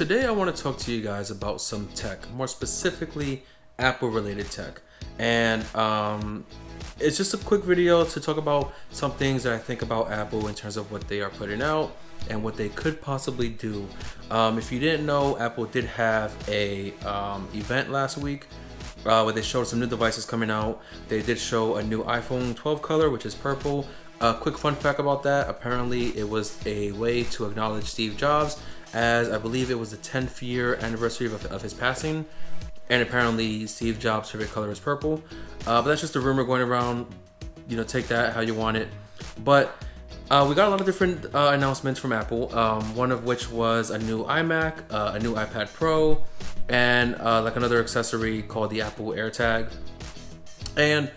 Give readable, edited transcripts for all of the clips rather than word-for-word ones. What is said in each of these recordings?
today I want to talk to you guys about some tech, more specifically Apple related tech. And it's just a quick video to talk about some things that I think about Apple in terms of what they are putting out and what they could possibly do. If you didn't know, Apple did have a event last week where they showed some new devices coming out. They did show a new iPhone 12 color, which is purple. Quick fun fact about that, apparently it was a way to acknowledge Steve Jobs, as I believe it was the 10th year anniversary of his passing, and apparently Steve Jobs' favorite color is purple. But that's just a rumor going around, take that how you want it. But we got a lot of different announcements from Apple, one of which was a new iMac, a new iPad Pro, and like another accessory called the Apple AirTag. And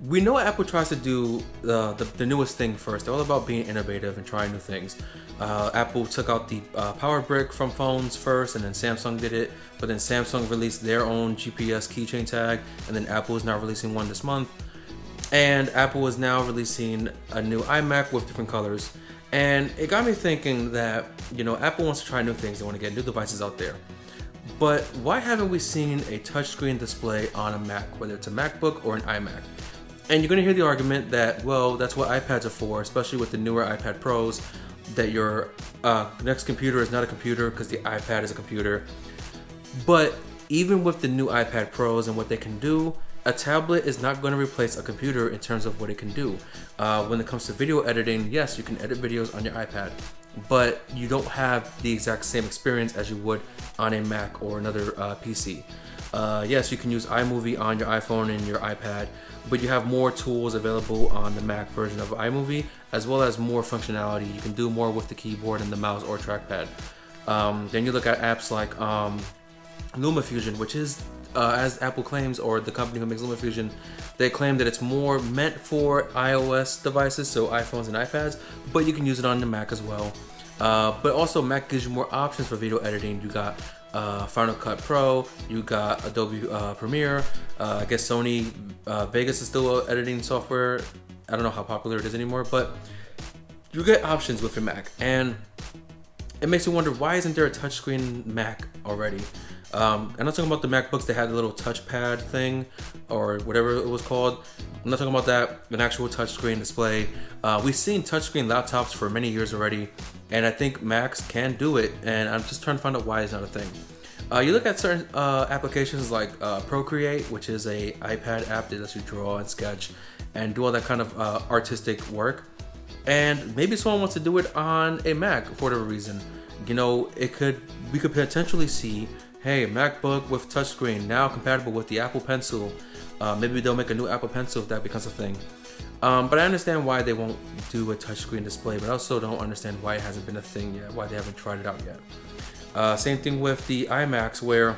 we know Apple tries to do the newest thing first. They're all about being innovative and trying new things. Apple took out the power brick from phones first, and then Samsung did it. But then Samsung released their own GPS keychain tag, and then Apple is now releasing one this month. And Apple is now releasing a new iMac with different colors. And it got me thinking that, Apple wants to try new things. They want to get new devices out there. But why haven't we seen a touchscreen display on a Mac, whether it's a MacBook or an iMac? And you're going to hear the argument that, well, that's what iPads are for, especially with the newer iPad Pros, that your next computer is not a computer because the iPad is a computer. But even with the new iPad Pros and what they can do, a tablet is not going to replace a computer in terms of what it can do. When it comes to video editing, yes, you can edit videos on your iPad, but you don't have the exact same experience as you would on a Mac or another PC. Yes, you can use iMovie on your iPhone and your iPad, but you have more tools available on the Mac version of iMovie, as well as more functionality. You can do more with the keyboard and the mouse or trackpad. Then you look at apps like LumaFusion, which is, as Apple claims, or the company who makes LumaFusion, they claim that it's more meant for iOS devices, so iPhones and iPads, but you can use it on the Mac as well. But also Mac gives you more options for video editing. You got Final Cut Pro, you got Adobe Premiere, I guess Sony Vegas is still an editing software. I don't know how popular it is anymore, but you get options with your Mac, and it makes me wonder, why isn't there a touchscreen Mac already? I'm not talking about the MacBooks that had the little touchpad thing or whatever it was called. I'm not talking about that, an actual touchscreen display. We've seen touchscreen laptops for many years already, and I think Macs can do it, and I'm just trying to find out why it's not a thing. You look at certain applications like Procreate, which is a iPad app that lets you draw and sketch and do all that kind of artistic work, and maybe someone wants to do it on a Mac for whatever reason. We could potentially see, hey, MacBook with touchscreen now compatible with the Apple Pencil. Maybe they'll make a new Apple Pencil if that becomes a thing. But I understand why they won't do a touchscreen display, but I also don't understand why it hasn't been a thing yet, why they haven't tried it out yet. Same thing with the iMacs, where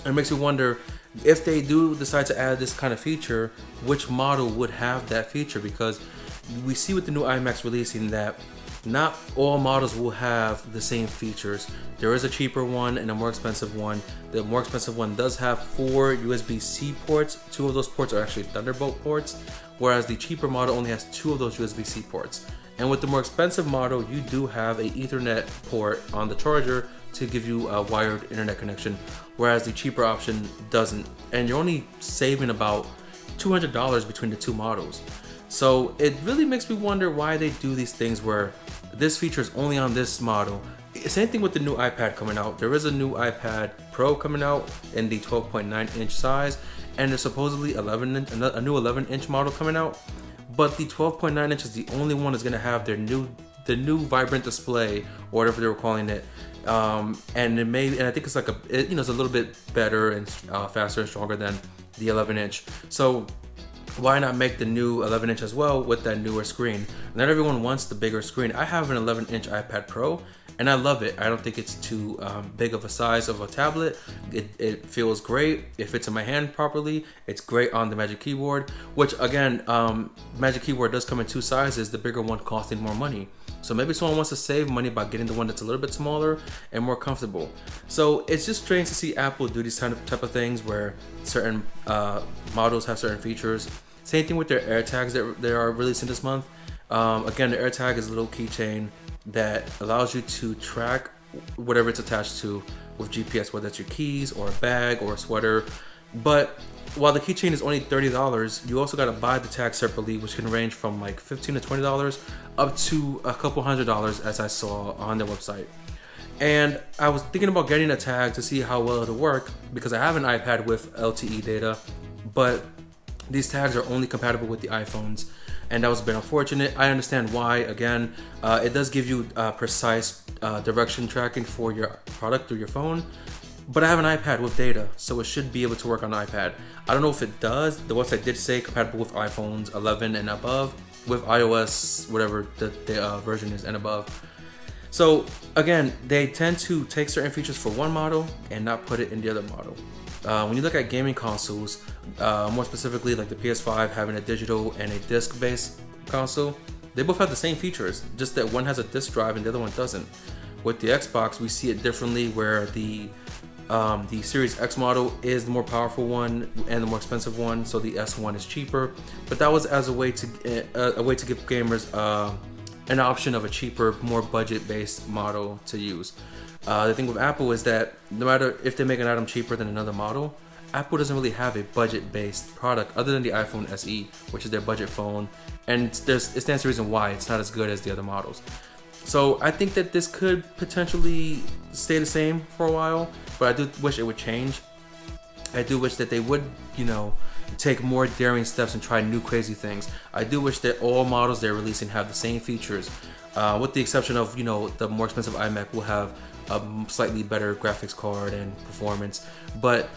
it makes me wonder, if they do decide to add this kind of feature, which model would have that feature? Because we see with the new iMacs releasing that not all models will have the same features. There is a cheaper one and a more expensive one. The more expensive one does have 4 USB-C ports. 2 of those ports are actually Thunderbolt ports, whereas the cheaper model only has 2 of those USB-C ports. And with the more expensive model, you do have a Ethernet port on the charger to give you a wired internet connection, whereas the cheaper option doesn't. And you're only saving about $200 between the 2 models. So it really makes me wonder why they do these things where this feature is only on this model. Same thing with the new iPad coming out. There is a new iPad Pro coming out in the 12.9 inch size, and there's supposedly a new 11 inch model coming out. But the 12.9 inch is the only one that's going to have the new vibrant display, or whatever they were calling it. And I think it's like it's a little bit better and faster and stronger than the 11 inch. So why not make the new 11 inch as well with that newer screen? Not everyone wants the bigger screen. I have an 11 inch iPad Pro, and I love it. I don't think it's too big of a size of a tablet. It feels great. It fits in my hand properly. It's great on the Magic Keyboard, which again, Magic Keyboard does come in 2 sizes, the bigger one costing more money. So maybe someone wants to save money by getting the one that's a little bit smaller and more comfortable. So it's just strange to see Apple do these type of things where certain models have certain features. Same thing with their AirTags that they are releasing this month. Again, the AirTag is a little keychain that allows you to track whatever it's attached to with GPS, whether it's your keys or a bag or a sweater. But while the keychain is only $30, you also gotta buy the tag separately, which can range from like $15 to $20 up to a couple $100, as I saw on their website. And I was thinking about getting a tag to see how well it'll work, because I have an iPad with LTE data, but these tags are only compatible with the iPhones, and that was a bit unfortunate. I understand why. Again, it does give you precise direction tracking for your product through your phone, but I have an iPad with data, so it should be able to work on the iPad. I don't know if it does. The website did say compatible with iPhones 11 and above, with iOS, whatever the version is, and above. So again, they tend to take certain features for one model and not put it in the other model. When you look at gaming consoles, more specifically like the PS5 having a digital and a disc-based console, they both have the same features, just that one has a disc drive and the other one doesn't. With the Xbox, we see it differently, where the Series X model is the more powerful one and the more expensive one, so the S1 is cheaper. But that was as a way to give gamers an option of a cheaper, more budget-based model to use. The thing with Apple is that no matter if they make an item cheaper than another model, Apple doesn't really have a budget-based product other than the iPhone SE, which is their budget phone, and it stands to reason why it's not as good as the other models. So I think that this could potentially stay the same for a while, but I do wish it would change. I do wish that they would, take more daring steps and try new crazy things. I do wish that all models they're releasing have the same features, with the exception of, the more expensive iMac will have a slightly better graphics card and performance, but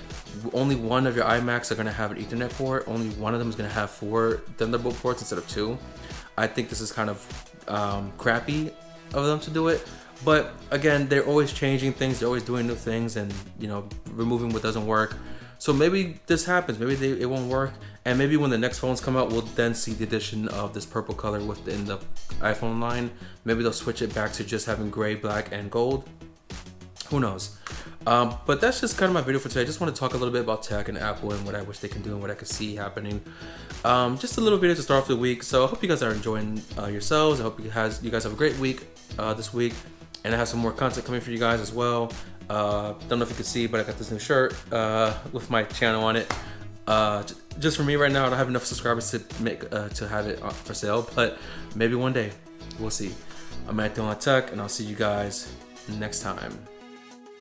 only one of your iMacs are going to have an Ethernet port. Only one of them is going to have 4 Thunderbolt ports instead of 2. I think this is kind of crappy of them to do it, but again, they're always changing things, they're always doing new things, and removing what doesn't work. So maybe this happens, maybe it won't work, and maybe when the next phones come out, we'll then see the addition of this purple color within the iPhone line. Maybe they'll switch it back to just having gray, black, and gold. Who knows? But that's just kind of my video for today. I just want to talk a little bit about tech and Apple and what I wish they can do and what I could see happening. Just a little video to start off the week. So I hope you guys are enjoying yourselves. I hope you guys have a great week this week, and I have some more content coming for you guys as well. Don't know if you can see, but I got this new shirt with my channel on it. Just for me right now, I don't have enough subscribers to have it for sale, but maybe one day we'll see. I'm Olan Tech, and I'll see you guys next time.